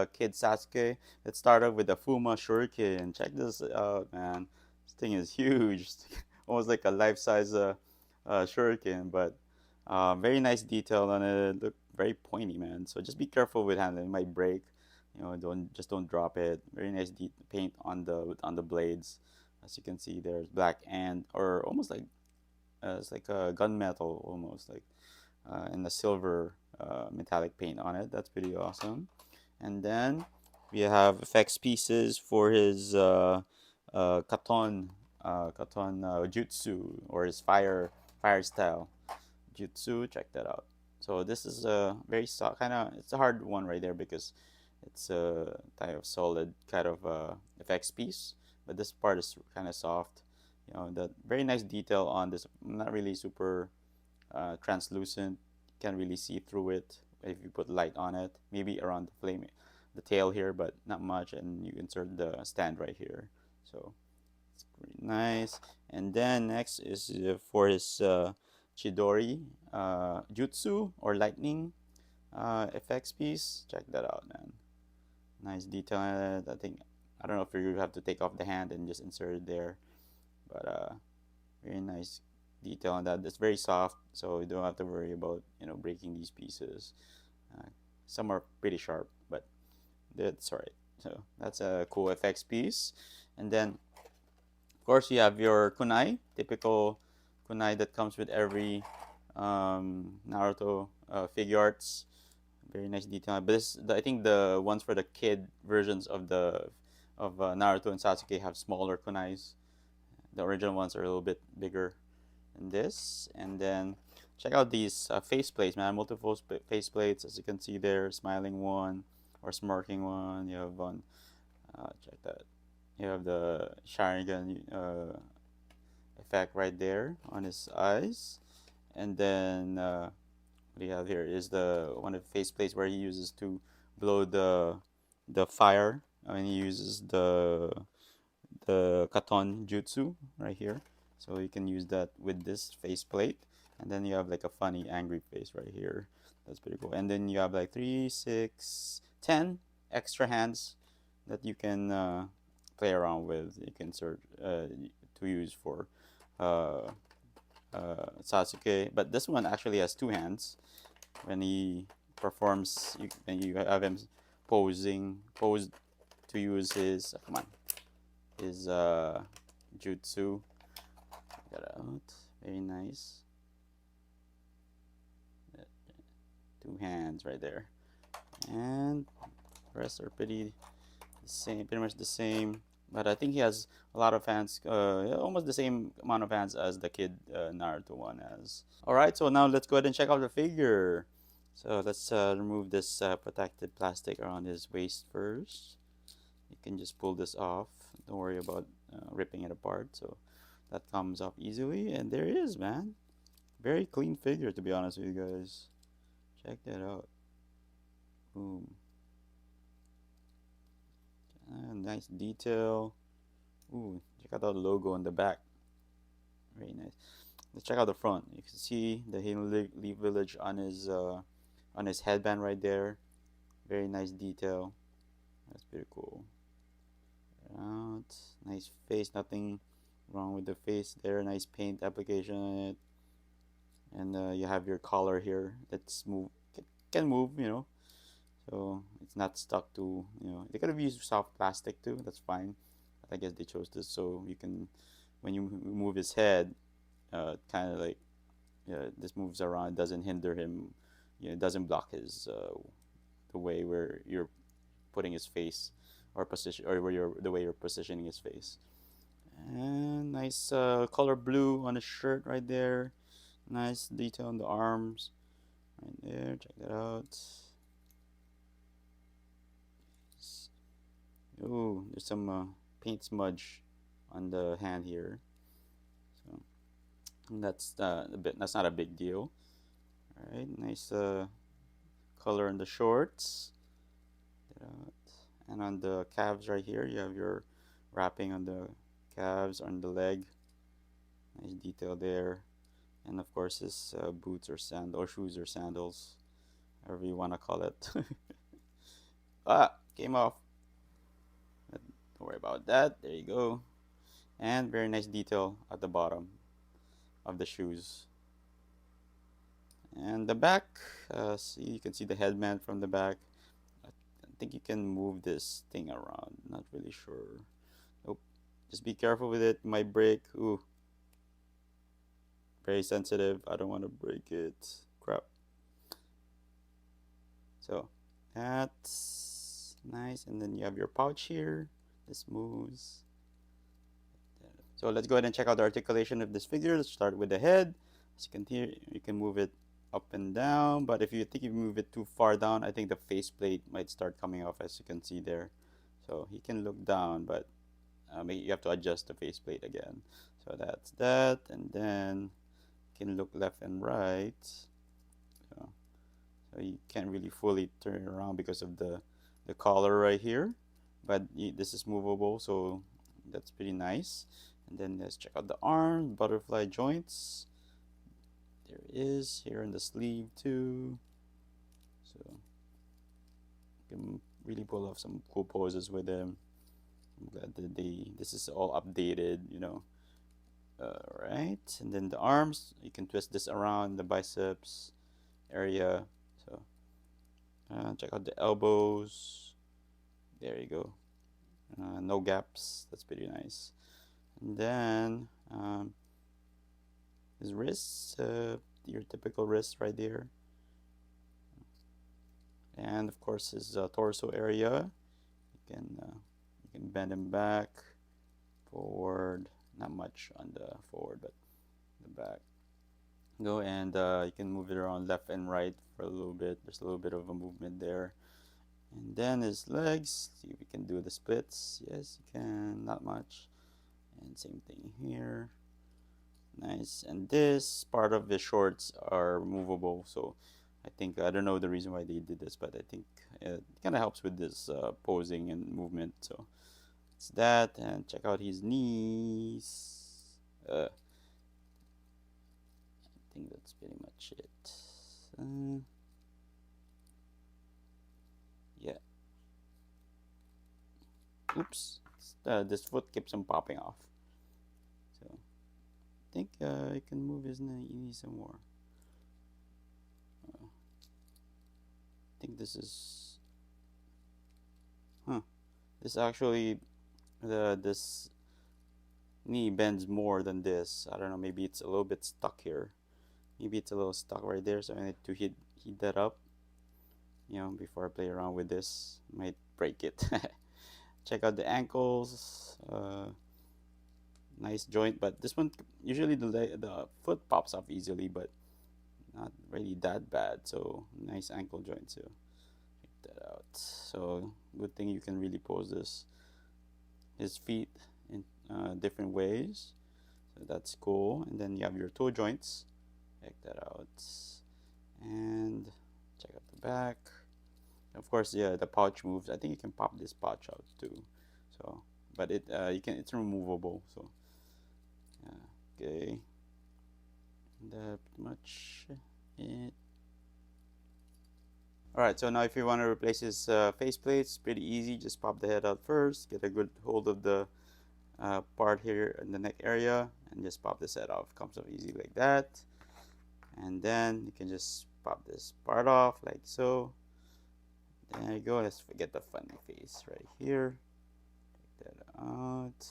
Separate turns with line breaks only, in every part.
kid Sasuke. It started with the Fuma Shuriken. Check this out, man. This thing is huge. Almost like a life-size shuriken, but very nice detail on it. Look very pointy, man. So just be careful with handling. It might break. Don't drop it. Very nice paint on the blades. As you can see, there's black and or almost like it's like a gunmetal almost like and a silver metallic paint on it. That's pretty awesome. And then we have effects pieces for his katon jutsu or his fire style jutsu. Check that out. So this is a very kind of it's a hard one right there because it's a type of solid kind of effects piece, but this part is kind of soft. The very nice detail on this. Not really super translucent. You can't really see through it if you put light on it. Maybe around the tail here, but not much. And you insert the stand right here. So it's pretty nice. And then next is for his Chidori Jutsu or lightning effects piece. Check that out, man. Nice detail in it. I don't know if you have to take off the hand and just insert it there, but very nice detail on that. It's very soft, so you don't have to worry about breaking these pieces. Some are pretty sharp, but that's alright. So that's a cool effects piece. And then of course you have your kunai, typical kunai that comes with every Naruto Figuarts. Very nice detail. But I think the ones for the kid versions of Naruto and Sasuke have smaller kunais. The original ones are a little bit bigger than this. And then check out these face plates, man. Multiple face plates, as you can see there. Smiling one or smirking one. You have one. Check that. You have the Sharingan effect right there on his eyes. And then what you have here is the one of the face plates where he uses to blow the fire. I mean, he uses the katon jutsu right here, so you can use that with this face plate. And then you have like a funny angry face right here. That's pretty cool. And then you have like 3, 6, 10 extra hands that you can play around with. You can insert to use for uh, Sasuke, but this one actually has 2 hands. When he performs, when you have him posed to use his come on, his jutsu. Check that out. Very nice. 2 hands right there, and the rest are pretty much the same. But I think he has a lot of fans, almost the same amount of fans as the kid Naruto one has. Alright, so now let's go ahead and check out the figure. So let's remove this protected plastic around his waist first. You can just pull this off. Don't worry about ripping it apart. So that comes off easily. And there it is, man. Very clean figure, to be honest with you guys. Check that out. Boom. Nice detail. Ooh, check out the logo on the back. Very nice. Let's check out the front. You can see the Hidden Leaf Village on his headband right there. Very nice detail. That's pretty cool. Out. Nice face. Nothing wrong with the face there. Nice paint application on it. And you have your collar here that's can move, so it's not stuck to, they could have used soft plastic too, that's fine, but I guess they chose this so you can, when you move his head, kind of like, this moves around, doesn't hinder him, it doesn't block his the way where you're putting his face or position, or the way you're positioning his face. And nice color blue on the shirt right there. Nice detail on the arms right there. Check that out. Ooh, there's some paint smudge on the hand here. So that's not a big deal. All right, nice color in the shorts. And on the calves right here, you have your wrapping on the calves, on the leg. Nice detail there. And of course his boots or shoes or sandals, however you want to call it. came off. Don't worry about that. There you go. And very nice detail at the bottom of the shoes. And the back, see, you can see the headband from the back. I think you can move this thing around. Not really sure. Nope. Just be careful with it. Might break. Ooh, very sensitive. I don't want to break it. Crap. So that's nice. And then you have your pouch here. This moves. So let's go ahead and check out the articulation of this figure. Let's start with the head. As you can hear, you can move it up and down, but if you think you move it too far down, I think the faceplate might start coming off, as you can see there. So he can look down, but you have to adjust the faceplate again. So that's that, and then you can look left and right. So you can't really fully turn it around because of the collar right here, but this is movable, so that's pretty nice. And then let's check out the arm, butterfly joints. There it is here in the sleeve too. So you can really pull off some cool poses with him. I'm glad that this is all updated, you know. Right, and then the arms, you can twist this around the biceps area. So check out the elbows. There you go. No gaps. That's pretty nice. And then his wrists, your typical wrist right there. And of course his torso area. You can bend him back, forward. Not much on the forward, but the back. Go and you can move it around left and right for a little bit. There's a little bit of a movement there. And then his legs. See if we can do the splits. Yes, you can. Not much. And same thing here. Nice. And this part of the shorts are movable, so I don't know the reason why they did this, but I think it kind of helps with this posing and movement. So it's that, and check out his knees. I think that's pretty much it. Yeah. Oops. This foot keeps on popping off. So I think I can move his knee some more. I think this is, this actually, this knee bends more than this. I don't know, maybe it's a little bit stuck here. Maybe it's a little stuck right there, so I need to heat that up, you know, before I play around with this. Might break it. Check out the ankles. Nice joint, but this one, usually the foot pops off easily, but not really that bad. So nice ankle joint too. Check that out. So good thing you can really pose his feet in different ways. So that's cool. And then you have your toe joints. Check that out. And check out the back. Of course, yeah, the pouch moves. I think you can pop this pouch out too. So, but it's removable. So, okay, that much it. Alright, so now if you want to replace his faceplate, it's pretty easy. Just pop the head out first, get a good hold of the part here in the neck area, and just pop this head off. Comes off easy like that. And then you can just pop this part off like so. There you go. Let's forget the funny face right here. Take that out.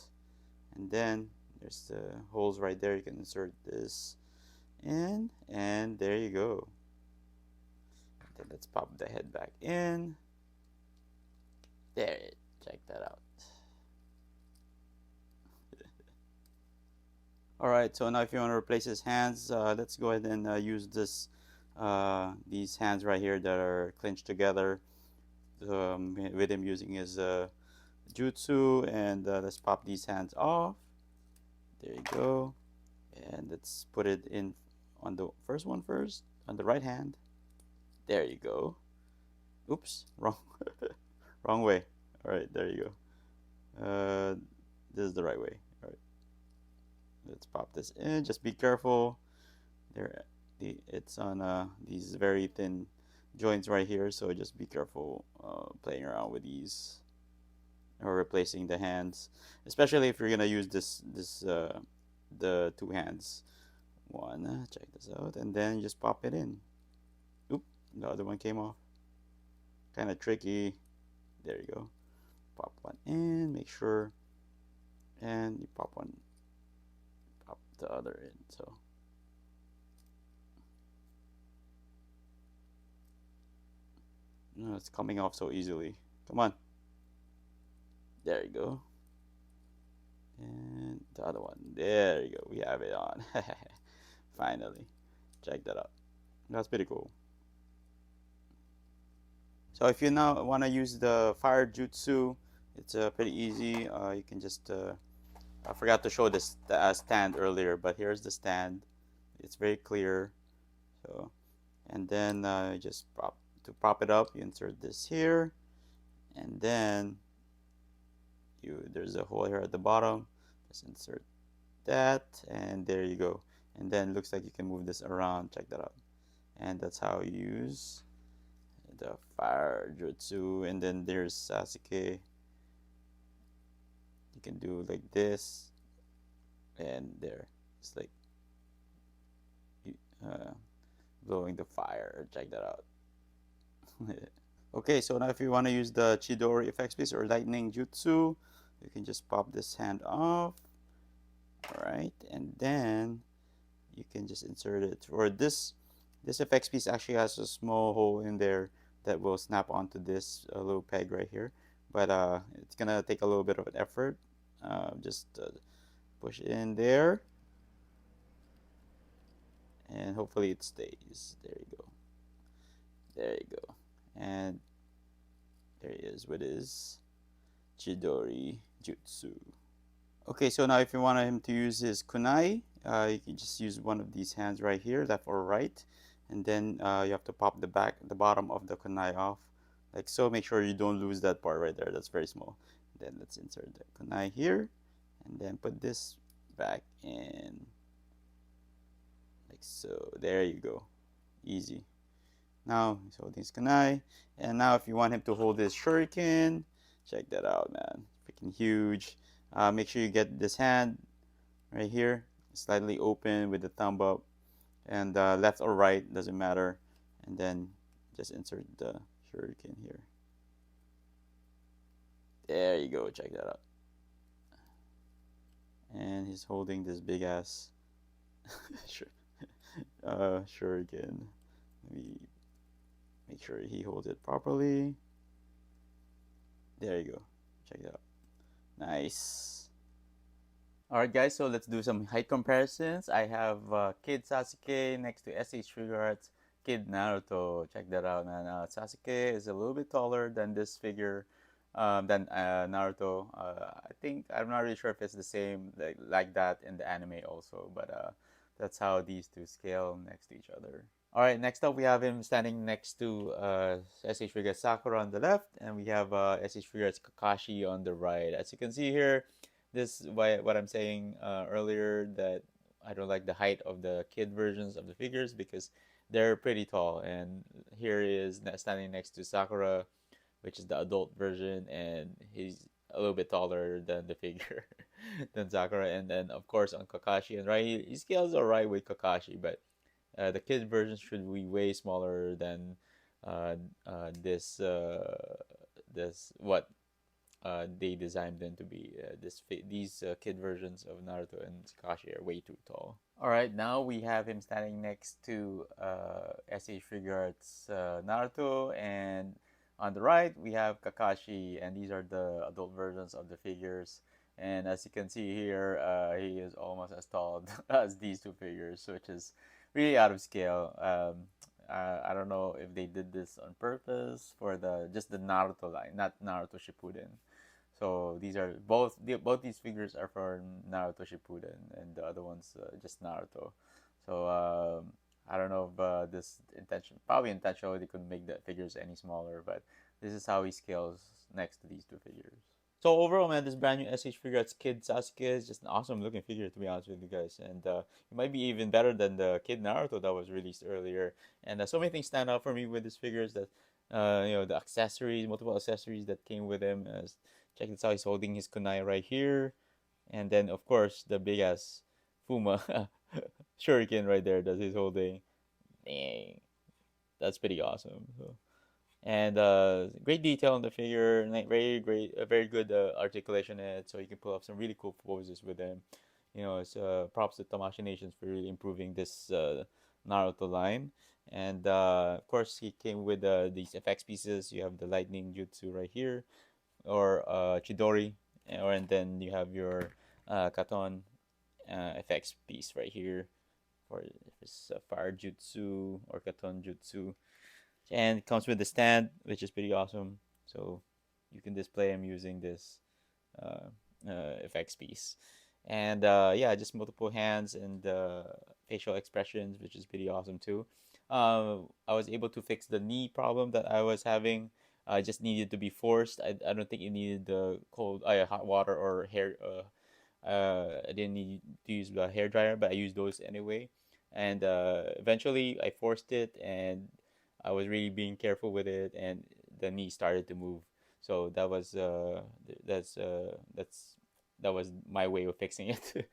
And then there's the holes right there. You can insert this in, and there you go. Then let's pop the head back in. There, check that out. Alright, so now if you want to replace his hands, let's go ahead and use these hands right here that are clinched together, with him using his jutsu. And let's pop these hands off. There you go. And let's put it in on the first one first, on the right hand. There you go. Oops, wrong wrong way. Alright, there you go. This is the right way. Alright, let's pop this in. Just be careful. It's on these very thin joints right here, so just be careful playing around with these or replacing the hands, especially if you're gonna use this the two hands. One, check this out, and then just pop it in. Oop, the other one came off. Kind of tricky. There you go. Pop one in, make sure, and you pop the other in. So no, it's coming off so easily. Come on, there you go. And the other one, there you go. We have it on. Finally, check that out. That's pretty cool. So if you now want to use the fire jutsu, it's pretty easy. You can just I forgot to show this stand earlier, but here's the stand. It's very clear. So, and then just prop it up. You insert this here, and then there's a hole here at the bottom. Just insert that, and there you go. And then it looks like you can move this around. Check that out. And that's how you use the fire jutsu. And then there's Sasuke. You can do like this, and there. It's like uh, blowing the fire. Check that out. Okay, so now if you want to use the Chidori effects piece or lightning jutsu, you can just pop this hand off. Alright, and then you can just insert it. Or this effects piece actually has a small hole in there that will snap onto this little peg right here. But it's gonna take a little bit of an effort. Just push it in there, and hopefully it stays. There you go. There you go. And there he is with his Chidori Jutsu. Okay, so now if you want him to use his kunai, you can just use one of these hands right here, left or right, and then you have to pop the bottom of the kunai off, like so. Make sure you don't lose that part right there. That's very small. Then let's insert the kunai here, and then put this back in, like so. There you go, easy. Now he's holding his kunai, and now if you want him to hold his shuriken, check that out, man. Freaking huge. Make sure you get this hand right here slightly open with the thumb up, and left or right doesn't matter, and then just insert the shuriken here. There you go, check that out. And he's holding this big ass shuriken. Let me make sure he holds it properly. There you go, check it out. Nice. Alright guys, so let's do some height comparisons. I have Kid Sasuke next to SH Figuarts Kid Naruto. Check that out, man. Sasuke is a little bit taller than this figure, than Naruto. I think, I'm not really sure if it's the same like that in the anime also, but that's how these two scale next to each other. Alright, next up we have him standing next to SH Figuarts Sakura on the left, and we have SH Figuarts Kakashi on the right. As you can see here, this is what I'm saying earlier, that I don't like the height of the kid versions of the figures because they're pretty tall. And here he is standing next to Sakura, which is the adult version, and he's a little bit taller than the figure than Sakura. And then of course on Kakashi, and right, he scales alright with Kakashi, but the kid version should be way smaller than this what they designed them to be. These kid versions of Naruto and Sakashi are way too tall. All right, now we have him standing next to SH Figuarts Naruto, and on the right we have Kakashi, and these are the adult versions of the figures. And as you can see here, he is almost as tall as these two figures, which is really out of scale. I don't know if they did this on purpose for just the Naruto line, not Naruto Shippuden. So these are both these figures are for Naruto Shippuden, and the other one's just Naruto. So I don't know if this probably intentional, they couldn't make the figures any smaller, but this is how he scales next to these two figures. So overall, man, this brand new SH Figuarts Kid Sasuke is just an awesome looking figure, to be honest with you guys, and it might be even better than the Kid Naruto that was released earlier. And so many things stand out for me with this figure is that, the accessories, multiple accessories that came with him. Check this out, he's holding his kunai right here, and then of course the big ass Fuma shuriken right there that he's holding. Dang, that's pretty awesome. So and great detail on the figure, like very great, very good articulation in it. So you can pull off some really cool poses with him. It's props to Tamashii Nations for really improving this Naruto line. And of course, he came with these FX pieces. You have the lightning jutsu right here, or Chidori, and then you have your Katon FX piece right here for this fire jutsu or Katon jutsu, and it comes with the stand, which is pretty awesome. So you can display them using this uh, effects piece, and yeah, just multiple hands and facial expressions, which is pretty awesome too. I was able to fix the knee problem that I was having. I just needed to be forced. I don't think it needed the hot water or hair. I didn't need to use the hair dryer, but I used those anyway. And eventually, I forced it, and I was really being careful with it, and the knee started to move. So that was my way of fixing it.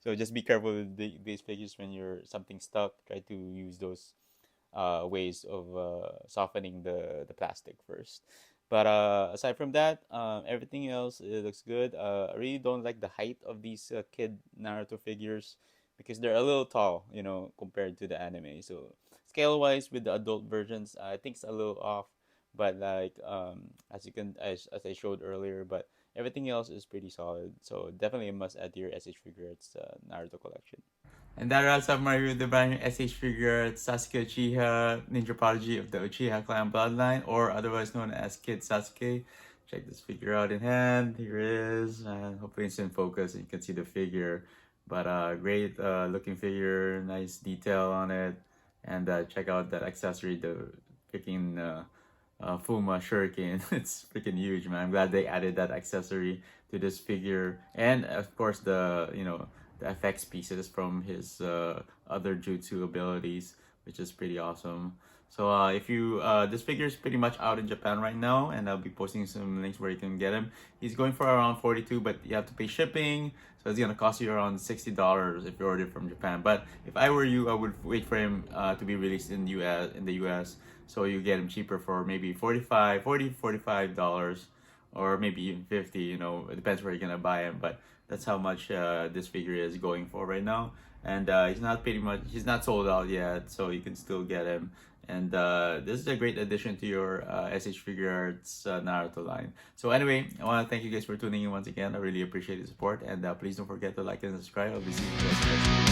So just be careful with these figures when you're something stuck. Try to use those ways of softening the plastic first. But aside from that, everything else it looks good. I really don't like the height of these kid Naruto figures because they're a little tall, compared to the anime. So scale wise, with the adult versions, I think it's a little off. But like as I showed earlier, but everything else is pretty solid. So definitely a must add to your SH Figuarts Naruto collection. And that wraps up my review of the brand new SH figure Sasuke Uchiha, Ninja Prodigy of the Uchiha clan bloodline, or otherwise known as Kid Sasuke. Check this figure out in hand. Here it is, and hopefully it's in focus and you can see the figure. But great looking figure, nice detail on it, and check out that accessory, the freaking Fuma Shuriken. It's freaking huge, man. I'm glad they added that accessory to this figure, and of course the FX pieces from his other jutsu abilities, which is pretty awesome. So if you this figure is pretty much out in Japan right now, and I'll be posting some links where you can get him. He's going for around 42, but you have to pay shipping, so it's gonna cost you around $60 if you order from Japan. But if I were you, I would wait for him to be released in the US, so you get him cheaper for maybe 45 dollars, or maybe even 50. It depends where you're gonna buy him, but that's how much this figure is going for right now. And he's not sold out yet, so you can still get him. And this is a great addition to your SH Figuarts Naruto line. So anyway, I want to thank you guys for tuning in once again. I really appreciate the support, and please don't forget to like and subscribe. I'll be seeing you guys next time.